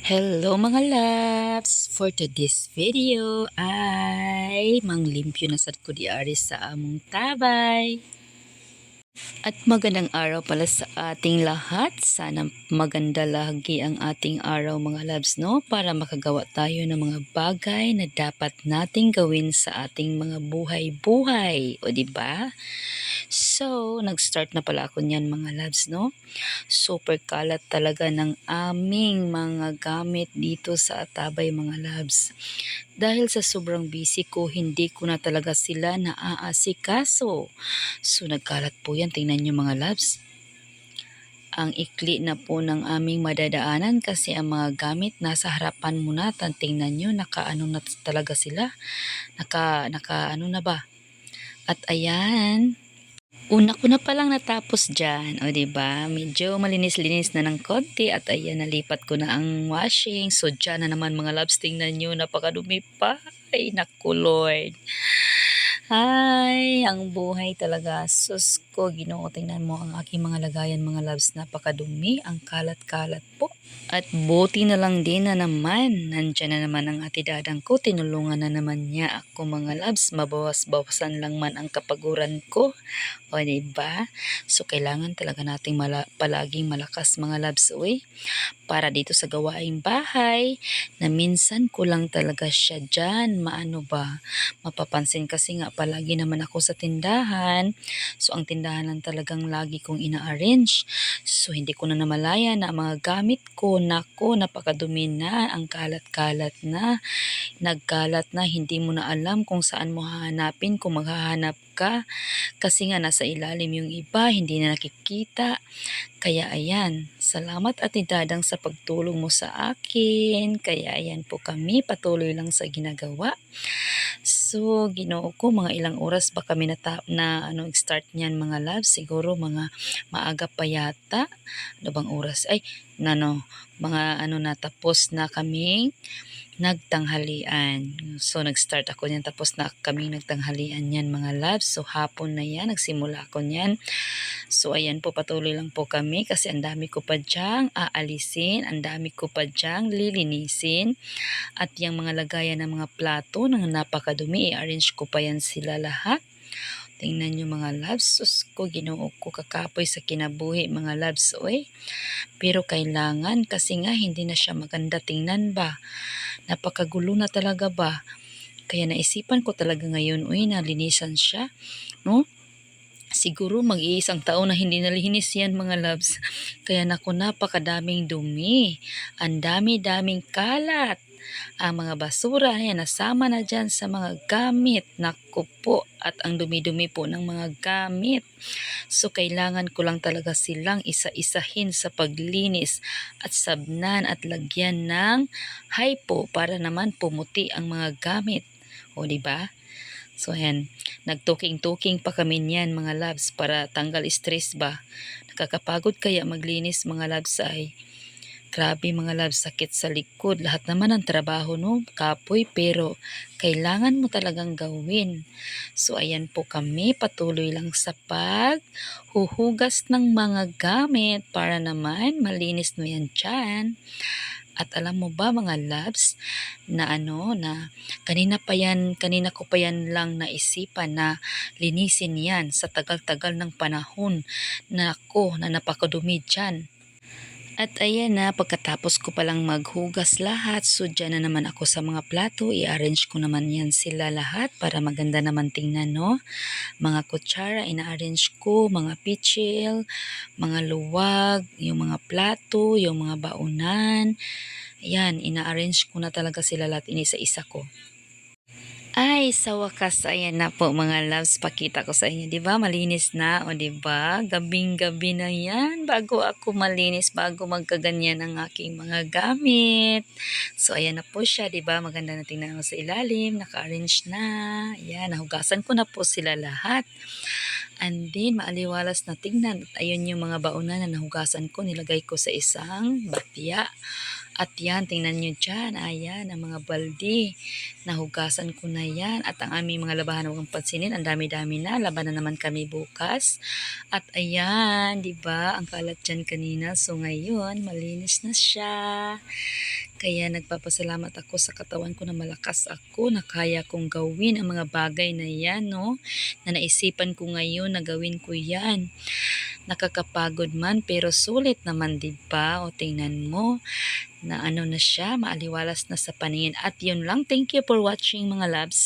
Hello mga loves! For today's video ay manglimpyo na sad ko diari sa among tabay. At magandang araw pala sa ating lahat. Sana maganda lagi ang ating araw mga loves, no? Para makagawa tayo ng mga bagay na dapat nating gawin sa ating mga buhay-buhay. O diba? So, nag-start na pala ako niyan mga loves, no? Super kalat talaga ng aming mga gamit dito sa Atabay mga loves. Dahil sa sobrang busy ko, hindi ko na talaga sila naaasikaso. So nagkalat po yan, tingnan nyo mga loves. Ang ikli na po ng aming madadaanan kasi ang mga gamit nasa harapan mo na. Tingnan nyo, nakaano na talaga sila. Naka ano na ba? At ayan, una ko na palang natapos dyan. O diba? Medyo malinis-linis na ng konti. At ayan, nalipat ko na ang washing. So dyan na naman mga loves. Tingnan nyo, napakadumi pa. Ay, naku Lord. Ay, ang buhay talaga. Sus ko, Ginoo, tingnan mo ang aking mga lagayan mga loves. Napakadumi. Ang kalat-kalat po. At buti na lang din na naman, nandyan na naman ang ate dadang ko, tinulungan na naman niya ako mga loves, mabawas-bawasan lang man ang kapaguran ko, o diba? So kailangan talaga nating palaging malakas mga loves, uy, para dito sa gawaing bahay, na minsan ko lang talaga siya dyan, maano ba, mapapansin kasi nga palagi naman ako sa tindahan, so ang tindahan lang talagang lagi kong ina-arrange, so hindi ko na namalaya na ang mga gamit ko, nako, napakadumi na, ang kalat-kalat na, nagkalat na, hindi mo na alam kung saan mo hahanapin, kung maghahanap ka, kasi nga nasa ilalim yung iba, hindi na nakikita. Kaya ayan, salamat Ate Dadang sa pagtulong mo sa akin. Kaya ayan po kami, patuloy lang sa ginagawa. So, Ginoo ko, mga ilang oras ba kami start niyan mga loves? Siguro mga maaga pa yata. Ano bang oras? Ay, mga natapos na kaming nagtanghalian. So, nag-start ako niyan tapos na kami nagtanghalian niyan mga loves. So, hapon na yan, nagsimula ako niyan. So, ayan po, patuloy lang po kami kasi ang dami ko pa dyang aalisin, ang dami ko pa dyang lilinisin. At yung mga lagayan ng mga plato na napakadumi, i-arrange ko pa yan sila lahat. Tingnan nyo mga loves, sus ko, Ginoo ko, kakapoy sa kinabuhi mga loves, oy. Pero kailangan kasi nga hindi na siya maganda tingnan ba. Napakagulo na talaga ba. Kaya naisipan ko talaga ngayon, uy, nalinisan siya, no? Siguro mag-iisang taon na hindi nalinis yan mga loves. Kaya naku, napakadaming dumi. Ang dami-daming kalat. Ang mga basura yan nasama na dyan sa mga gamit. Naku po, at ang dumi-dumi po ng mga gamit. So kailangan ko lang talaga silang isa-isahin sa paglinis at sabnan at lagyan ng hypo para naman pumuti ang mga gamit. O di ba? So ayan, nagtuking-tuking pa kami niyan mga loves para tanggal stress ba. Nakakapagod kaya maglinis mga loves ay grabe mga loves, sakit sa likod. Lahat naman ng trabaho no, kapoy, pero kailangan mo talagang gawin. So ayan po kami, patuloy lang sa paghuhugas ng mga gamit para naman malinis mo yan dyan. At alam mo ba mga loves na kanina ko pa yan lang naisipan na linisin yan sa tagal-tagal ng panahon na napakadumi dyan. At ayan na, pagkatapos ko palang maghugas lahat, so dyan na naman ako sa mga plato, i-arrange ko naman yan sila lahat para maganda naman tingnan, no? Mga kutsara, ina-arrange ko, mga pitchil, mga luwag, yung mga plato, yung mga baunan. Ayan, ina-arrange ko na talaga sila lahat, inisa-isa ko. Ay, sa wakas, ayan na po mga loves, pakita ko sa inyo, di ba? Malinis na, o di ba? Gabing-gabi na yan, bago ako malinis, bago magkaganyan ang aking mga gamit. So, ayan na po siya, di ba? Maganda na tingnan sa ilalim, naka-arrange na. Ayan, nahugasan ko na po sila lahat. And then, maaliwalas na tingnan. At ayun yung mga baunan na nahugasan ko, nilagay ko sa isang batya. At yan, tingnan nyo dyan, ayan, ang mga balde, nahugasan ko na yan. At ang aming mga labahan, huwag pansinin, ang dami-dami na, laban na naman kami bukas. At ayan, di ba ang kalat dyan kanina, so ngayon, malinis na siya. Kaya nagpapasalamat ako sa katawan ko na malakas ako, na kaya kong gawin ang mga bagay na yan, no? Na naisipan ko ngayon na gawin ko yan. Nakakapagod man pero sulit naman, 'di ba? O tingnan mo na ano na siya, maaliwalas na sa paningin. At yun lang, thank you for watching mga loves.